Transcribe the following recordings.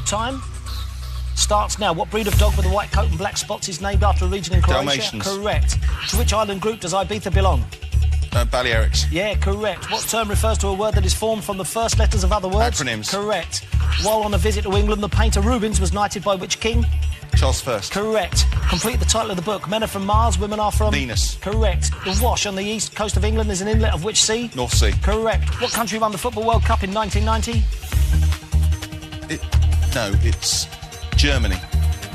Your time starts now. What breed of dog with a white coat and black spots is named after a region in Croatia? Dalmatians. Correct. To which island group does Ibiza belong? Balearics. Yeah, correct. What term refers to a word that is formed from the first letters of other words? Acronyms. Correct. While on a visit to England, the painter Rubens was knighted by which king? Charles I. Correct. Complete the title of the book. Men are from Mars, women are from... Venus. Correct. The Wash on the east coast of England is an inlet of which sea? North Sea. Correct. What country won the Football World Cup in 1990? It's Germany.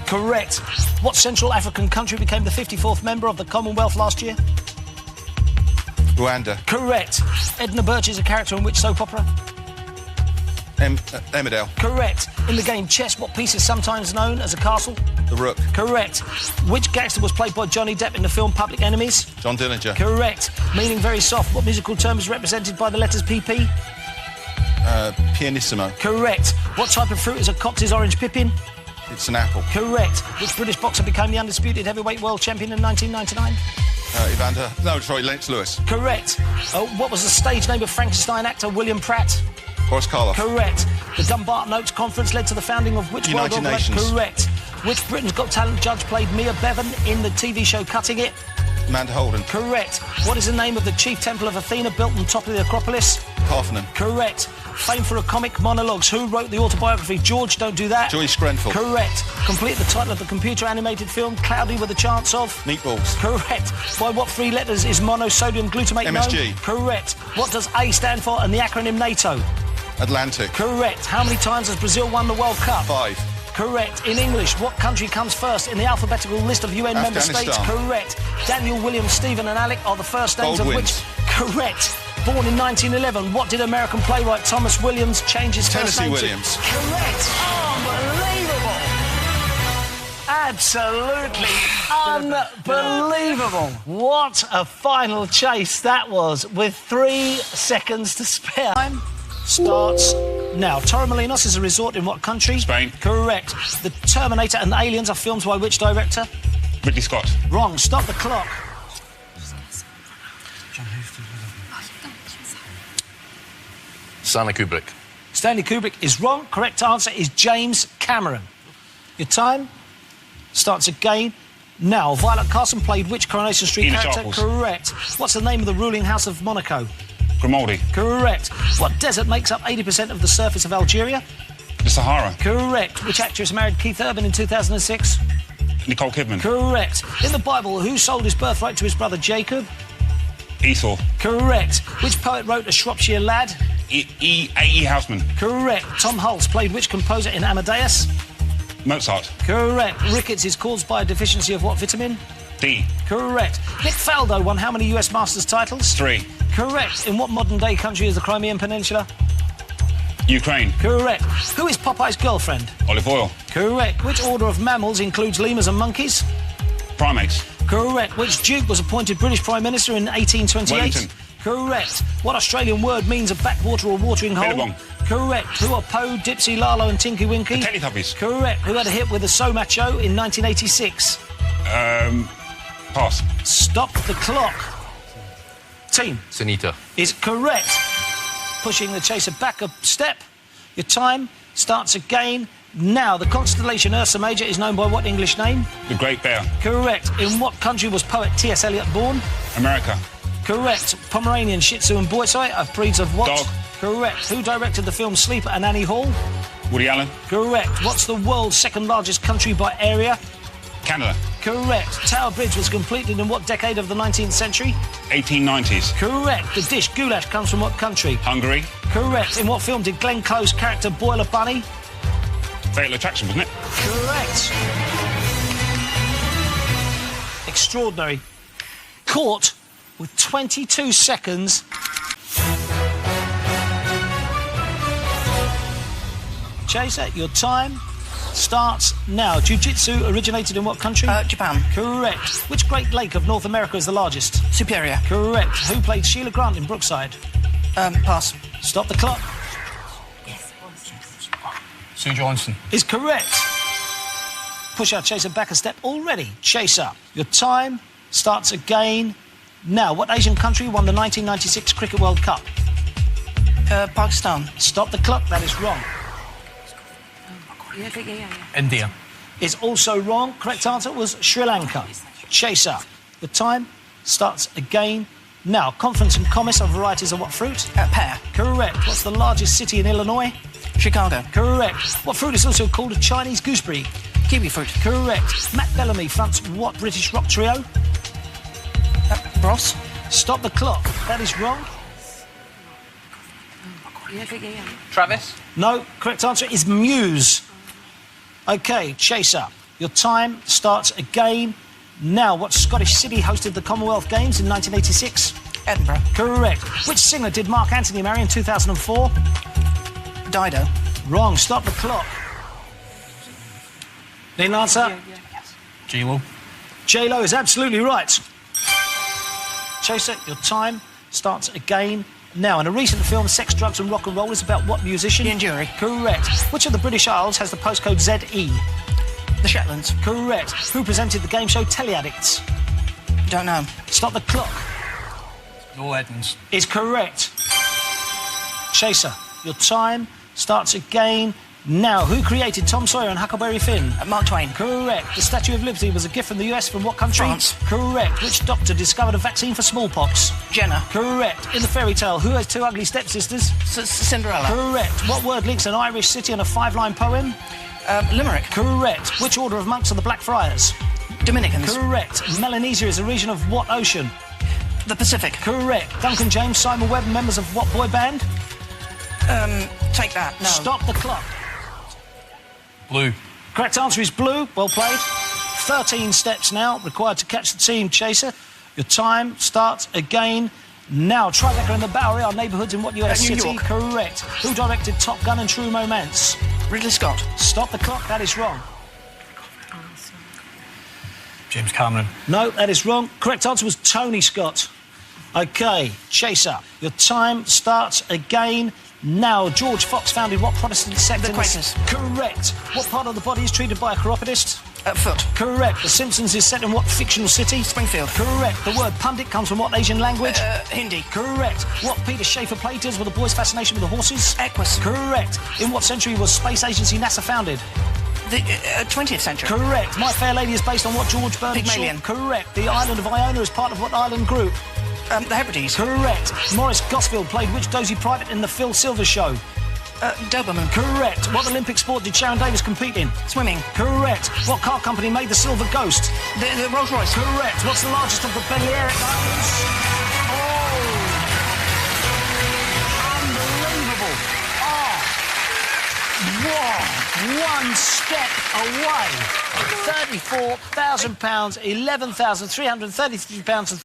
Correct. What Central African country became the 54th member of the Commonwealth last year? Rwanda. Correct. Edna Birch is a character in which soap opera? Emmerdale. Correct. In the game chess, what piece is sometimes known as a castle? The Rook. Correct. Which gangster was played by Johnny Depp in the film Public Enemies? John Dillinger. Correct. Meaning very soft. What musical term is represented by the letters PP? Pianissimo. Correct. What type of fruit is a Cox's orange pippin? It's an apple. Correct. Which British boxer became the undisputed heavyweight world champion in 1999? Lennox Lewis. Correct. What was the stage name of Frankenstein actor William Pratt? Boris Karloff. Correct. The Dumbarton Oaks Conference led to the founding of which United world organization? Nations. Correct. Which Britain's Got Talent judge played Mia Bevan in the TV show Cutting It? Amanda Holden. Correct. What is the name of the chief temple of Athena built on top of the Acropolis? Parthenon. Correct. Famed for a comic monologues. Who wrote the autobiography George, Don't Do That? Joyce Grenfell. Correct. Complete the title of the computer animated film Cloudy with a Chance of? Meatballs. Correct. By what three letters is monosodium glutamate MSG. known? Correct. What does A stand for and the acronym NATO? Atlantic. Correct. How many times has Brazil won the World Cup? 5. Correct. In English, what country comes first in the alphabetical list of UN member states? Correct. Daniel, William, Stephen and Alec are the first names Baldwins. of which... Correct. Born in 1911, what did American playwright Thomas Williams change his first name Williams. to? Correct. Unbelievable. Absolutely unbelievable. What a final chase that was, with 3 seconds to spare. Time starts now. Torremolinos is a resort in what country? Spain. Correct. The Terminator and Aliens are films by which director? Ridley Scott. Wrong. Stop the clock. Stanley Kubrick. Stanley Kubrick is wrong. Correct answer is James Cameron. Your time starts again now. Violet Carson played which Coronation Street Enoch character? Arpels. Correct. What's the name of the ruling house of Monaco? Grimaldi. Correct. What desert makes up 80% of the surface of Algeria? The Sahara. Correct. Which actress married Keith Urban in 2006? Nicole Kidman. Correct. In the Bible, who sold his birthright to his brother Jacob? Esau. Correct. Which poet wrote A Shropshire Lad? A.E. Houseman. Correct. Tom Hulce played which composer in Amadeus? Mozart. Correct. Rickets is caused by a deficiency of what vitamin? D. Correct. Nick Faldo won how many US Masters titles? 3. Correct. In what modern-day country is the Crimean Peninsula? Ukraine. Correct. Who is Popeye's girlfriend? Olive oil. Correct. Which order of mammals includes lemurs and monkeys? Primates. Correct. Which Duke was appointed British Prime Minister in 1828? Wellington. Correct. What Australian word means a backwater or watering hole? Billabong. Correct. Who are Poe, Dipsy, Lalo and Tinky Winky? The Teletubbies. Correct. Who had a hit with the So Macho in 1986? Pass. Stop the clock. Team Sunita. is correct. Pushing the chaser back a step. Your time starts again now. The constellation Ursa Major is known by what English name? The Great Bear. Correct. In what country was poet T.S. Eliot born? America. Correct. Pomeranian, Shih Tzu and Borzoi are breeds of what? Dog. Correct. Who directed the film Sleeper and Annie Hall? Woody Allen. Correct. What's the world's second largest country by area? Canada. Correct. Tower Bridge was completed in what decade of the 19th century? 1890s. Correct. The dish goulash comes from what country? Hungary. Correct. In what film did Glenn Close's character boil a bunny? Fatal Attraction, wasn't it? Correct. Extraordinary. Caught with 22 seconds. Chaser, your time starts now. Jiu-Jitsu originated in what country? Japan. Correct. Which Great Lake of North America is the largest? Superior. Correct. Who played Sheila Grant in Brookside? Pass. Stop the clock. Sue Johnson. Is correct. Push our Chaser back a step already. Chaser, your time starts again now. What Asian country won the 1996 Cricket World Cup? Pakistan. Stop the clock, that is wrong. India. is also wrong. Correct answer was Sri Lanka. Chaser, the time starts again now. Conference and commerce are varieties of what fruit? Pear. Correct. What's the largest city in Illinois? Chicago. Correct. What fruit is also called a Chinese gooseberry? Kiwi fruit. Correct. Matt Bellamy fronts what British rock trio? Ross. Stop the clock. That is wrong. Travis. No. Correct answer is Muse. OK, Chaser, your time starts again now. What Scottish city hosted the Commonwealth Games in 1986? Edinburgh. Correct. Which singer did Mark Anthony marry in 2004? Dido. Wrong. Stop the clock. Need an answer? J-Lo. J-Lo is absolutely right. Chaser, your time starts again now. In a recent film, Sex, Drugs and Rock and Roll is about what musician? Ian Dury. Correct. Which of the British Isles has the postcode ZE? The Shetlands. Correct. Who presented the game show Telly Addicts? Don't know. Stop the clock. Noel Edmonds. Is correct. Chaser, your time starts again now. Who created Tom Sawyer and Huckleberry Finn? Mark Twain. Correct. The Statue of Liberty was a gift from the US from what country? France. Correct. Which doctor discovered a vaccine for smallpox? Jenner. Correct. In the fairy tale, who has two ugly stepsisters? Cinderella. Correct. What word links an Irish city in a five-line poem? Limerick. Correct. Which order of monks are the Black Friars? Dominicans. Correct. Melanesia is a region of what ocean? The Pacific. Correct. Duncan James, Simon Webb, members of what boy band? Take that. No. Stop the clock. Blue. Correct answer is blue. Well played. 13 steps now required to catch the team, Chaser. Your time starts again now. Tribeca and the Bowery are neighbourhoods in what US New city? York. Correct. Who directed Top Gun and True Romance? Ridley Scott. Stop the clock. That is wrong. James Cameron. No, that is wrong. Correct answer was Tony Scott. OK, Chaser, your time starts again now. George Fox founded what Protestant sect? The Quakers. Correct. What part of the body is treated by a chiropodist? Foot. Correct. The Simpsons is set in what fictional city? Springfield. Correct. The word pundit comes from what Asian language? Hindi. Correct. What Peter Schaefer play deals with the boy's fascination with the horses? Equus. Correct. In what century was space agency NASA founded? The 20th century. Correct. My Fair Lady is based on what George Bernard Shaw? Pygmalion. Correct. The island of Iona is part of what island group? The Hebrides. Correct. Maurice Gosfield played which dozy private in the Phil Silvers show? Doberman. Correct. What Olympic sport did Sharon Davis compete in? Swimming. Correct. What car company made the Silver Ghost? The Rolls Royce. Correct. What's the largest of the Balearic Islands? Oh! Unbelievable. Oh! Wow! One step away. £34,000, £11,333.